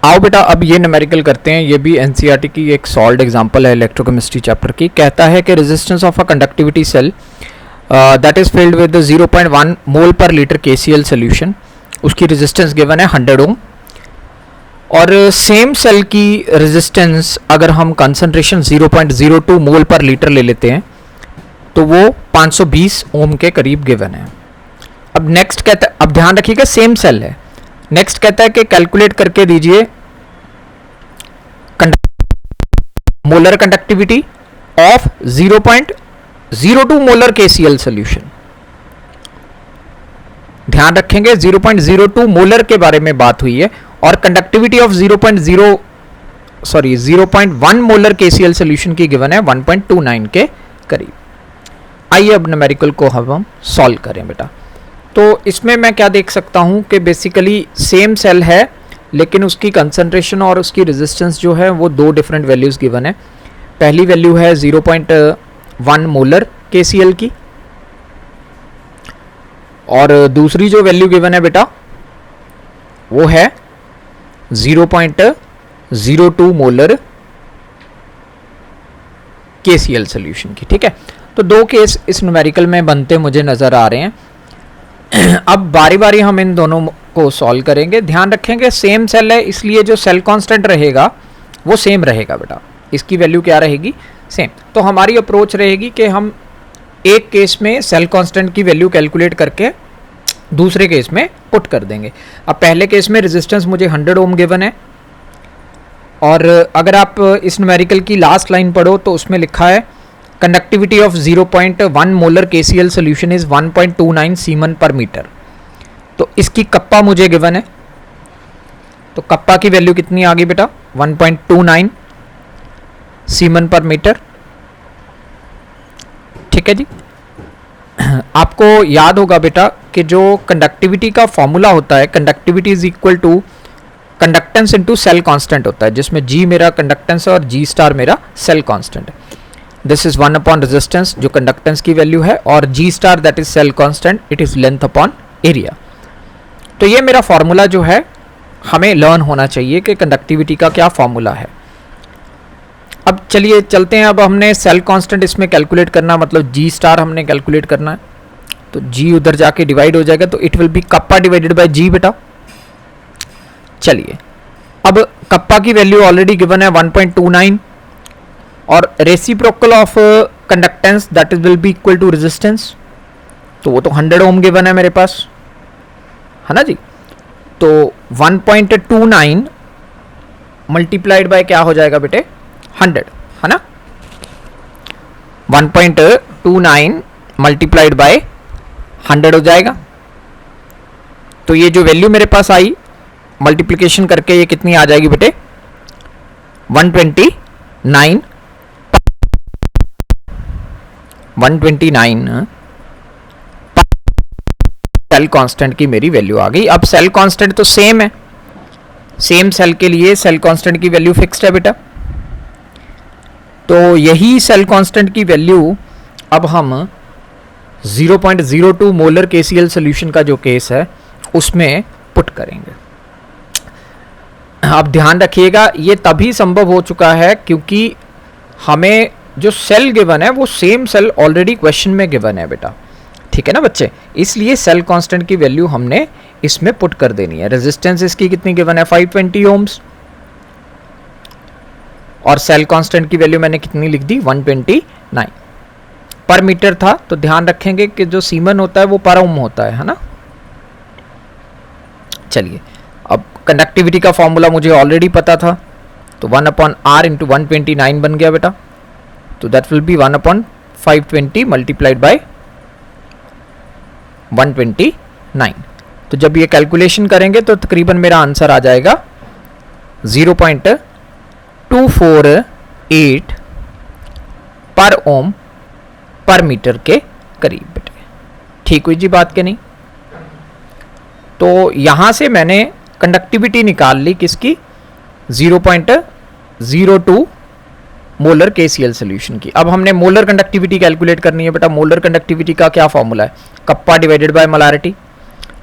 आओ बेटा अब ये न्यूमेरिकल करते हैं। ये भी एनसीईआरटी की एक सॉल्व्ड एग्जांपल है इलेक्ट्रोकेमिस्ट्री चैप्टर की। कहता है कि resistance of a conductivity cell that is filled with 0.1 mole per litre KCl solution, उसकी रेजिस्टेंस गिवन है 100 ओम। और सेम सेल की रेजिस्टेंस अगर हम कंसंट्रेशन 0.02 मोल पर लीटर ले लेते हैं तो वो 520 ओम के करीब गिवन है। अब नेक्स्ट कहता है, अब ध्यान रखिएगा सेम सेल है। नेक्स्ट कहता है कि कैलकुलेट करके दीजिए molar conductivity of 0.02 molar KCL solution. ध्यान रखेंगे 0.02 मोलर के बारे में बात हुई है और conductivity of 0.1 molar KCL solution की गिवन है 1.29 के करीब। आइए अब न्यूमेरिकल को हम सॉल्व करें बेटा। तो इसमें मैं क्या देख सकता हूं कि बेसिकली सेम सेल है लेकिन उसकी कंसंट्रेशन और उसकी रेजिस्टेंस जो है वो दो डिफरेंट वैल्यूज गिवन है। पहली वैल्यू है 0.1 मोलर केसीएल की और दूसरी जो वैल्यू गिवन है बेटा वो है 0.02 मोलर केसीएल सॉल्यूशन की। ठीक है, तो दो केस इस न्यूमेरिकल में बनते मुझे नजर आ रहे हैं। अब बारी बारी हम इन दोनों को सॉल्व करेंगे। ध्यान रखेंगे सेम सेल है इसलिए जो सेल कांस्टेंट रहेगा वो सेम रहेगा बेटा, इसकी वैल्यू क्या रहेगी, सेम। तो हमारी अप्रोच रहेगी कि हम एक केस में सेल कांस्टेंट की वैल्यू कैलकुलेट करके दूसरे केस में पुट कर देंगे। अब पहले केस में रेजिस्टेंस मुझे 100 ओम गिवन है और अगर आप इस न्यूमेरिकल की लास्ट लाइन पढ़ो तो उसमें लिखा है conductivity of 0.1 molar KCL solution is 1.29 semen पर मीटर। तो इसकी कप्पा मुझे गिवन है, तो कप्पा की वैल्यू कितनी आ गई बेटा 1.29 सीमन पर मीटर। ठीक है जी, आपको याद होगा बेटा कि जो कंडक्टिविटी का फॉर्मूला होता है, conductivity is equal to conductance into cell constant होता है, जिसमें जी मेरा कंडक्टेंस है और जी स्टार मेरा सेल कांस्टेंट है। दिस इज 1 अपॉन रेजिस्टेंस जो कंडक्टेंस की वैल्यू है और G star that is cell constant, it is length upon area. तो ये मेरा फॉर्मूला जो है हमें लर्न होना चाहिए कि कंडक्टिविटी का क्या फॉर्मूला है। अब चलिए चलते हैं। अब हमने सेल कांस्टेंट इसमें कैलकुलेट करना, मतलब जी स्टार हमने कैलकुलेट करना है। तो जी उधर जाके डिवाइड हो जाएगा तो it will be kappa divided by G बेटा। चलिए अब कप्पा की वैल्यू ऑलरेडी गिवन है 1.29 और reciprocal of conductance that is will be equal to resistance, तो वो तो 100 ओम गिवन है मेरे पास, है ना जी। तो 1.29 मल्टीप्लाइड बाय क्या हो जाएगा बेटे 100, है ना। 1.29 मल्टीप्लाइड बाय 100 हो जाएगा। तो ये जो वैल्यू मेरे पास आई मल्टीप्लिकेशन करके ये कितनी आ जाएगी बेटे 129 सेल कांस्टेंट की मेरी वैल्यू आ गई। अब सेल कांस्टेंट तो सेम है, सेम सेल के लिए सेल कांस्टेंट की वैल्यू फिक्स्ड है बेटा। तो यही सेल कांस्टेंट की वैल्यू अब हम 0.02 मोलर केसीएल सॉल्यूशन का जो केस है उसमें पुट करेंगे। अब ध्यान रखिएगा ये तभी संभव हो चुका है क्योंकि हमें जो सेल गिवन है वो सेम सेल ऑलरेडी क्वेश्चन में गिवन है बेटा। ठीक है ना बच्चे, इसलिए सेल कांस्टेंट की वैल्यू हमने इसमें पुट कर देनी है। रेजिस्टेंस इसकी कितनी गिवन है 520 ओम्स और सेल कांस्टेंट की वैल्यू मैंने कितनी लिख दी 129 पर मीटर था। तो ध्यान रखेंगे कि जो सीमन होता है वो पर ओम होता है ना। चलिए अब कंडक्टिविटी का फॉर्मूला मुझे ऑलरेडी पता था, तो 1 अपॉन आर इंटू 129 बन गया बेटा। तो that will be 1 upon 520 multiplied by 129। तो जब ये कैलकुलेशन करेंगे तो तकरीबन मेरा आंसर आ जाएगा 0.248 पर ओम पर मीटर के करीब बेटे। ठीक हुई जी बात के नहीं। तो यहां से मैंने कंडक्टिविटी निकाल ली किसकी 0.02 मोलर केसीएल सॉल्यूशन की। अब हमने मोलर कंडक्टिविटी कैलकुलेट करनी है बेटा। मोलर कंडक्टिविटी का क्या फॉर्मूला है कप्पा डिवाइडेड बाय मोलारिटी।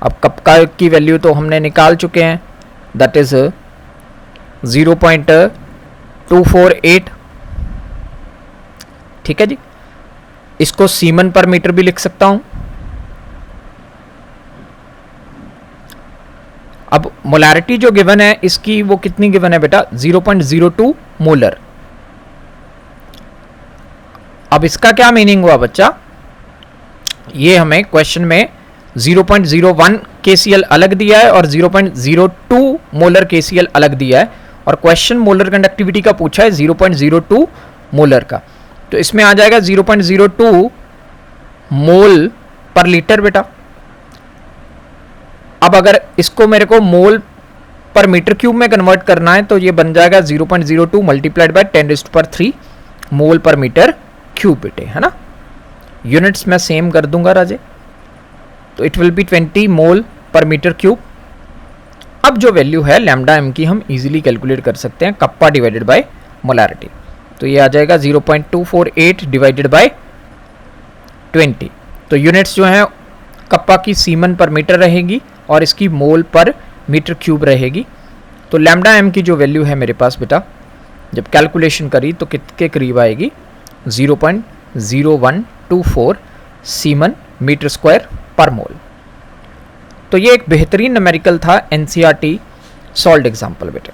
अब कप्पा की वैल्यू तो हमने निकाल चुके हैं, दैट इज 0.248, ठीक है जी। इसको सीमन पर मीटर भी लिख सकता हूं। अब मोलैरिटी जो गिवन है इसकी, वो कितनी गिवन है बेटा, 0.02 मोलर। अब इसका क्या मीनिंग हुआ बच्चा, ये हमें क्वेश्चन में 0.01 KCl अलग दिया है और 0.02 मोलर KCl अलग दिया है, और क्वेश्चन मोलर कंडक्टिविटी का पूछा है 0.02 मोलर का, तो इसमें आ जाएगा 0.02 मोल पर लीटर बेटा। अब अगर इसको मेरे को मोल पर मीटर क्यूब में कन्वर्ट करना है तो ये बन जाएगा 0.02 मल्टीप्लाइड बाय 10⁻³ मोल पर मीटर क्यूब बेटे, है ना। यूनिट्स मैं सेम कर दूंगा राजे, तो इट विल बी 20 मोल पर मीटर क्यूब। अब जो वैल्यू है लैम्डा एम की हम इजीली कैलकुलेट कर सकते हैं, कप्पा डिवाइडेड बाय मोलैरिटी, तो ये आ जाएगा 0.248 डिवाइडेड बाय 20। तो यूनिट्स जो है कप्पा की सीमन पर मीटर रहेगी और इसकी मोल पर मीटर क्यूब रहेगी। तो लैम्डा एम की जो वैल्यू है मेरे पास बेटा, जब कैलकुलेशन करी तो कितने करीब आएगी, 0.0124 सीमन मीटर स्क्वायर पर मोल। तो ये एक बेहतरीन न्यूमेरिकल था NCERT सॉल्व्ड एग्जाम्पल बेटा।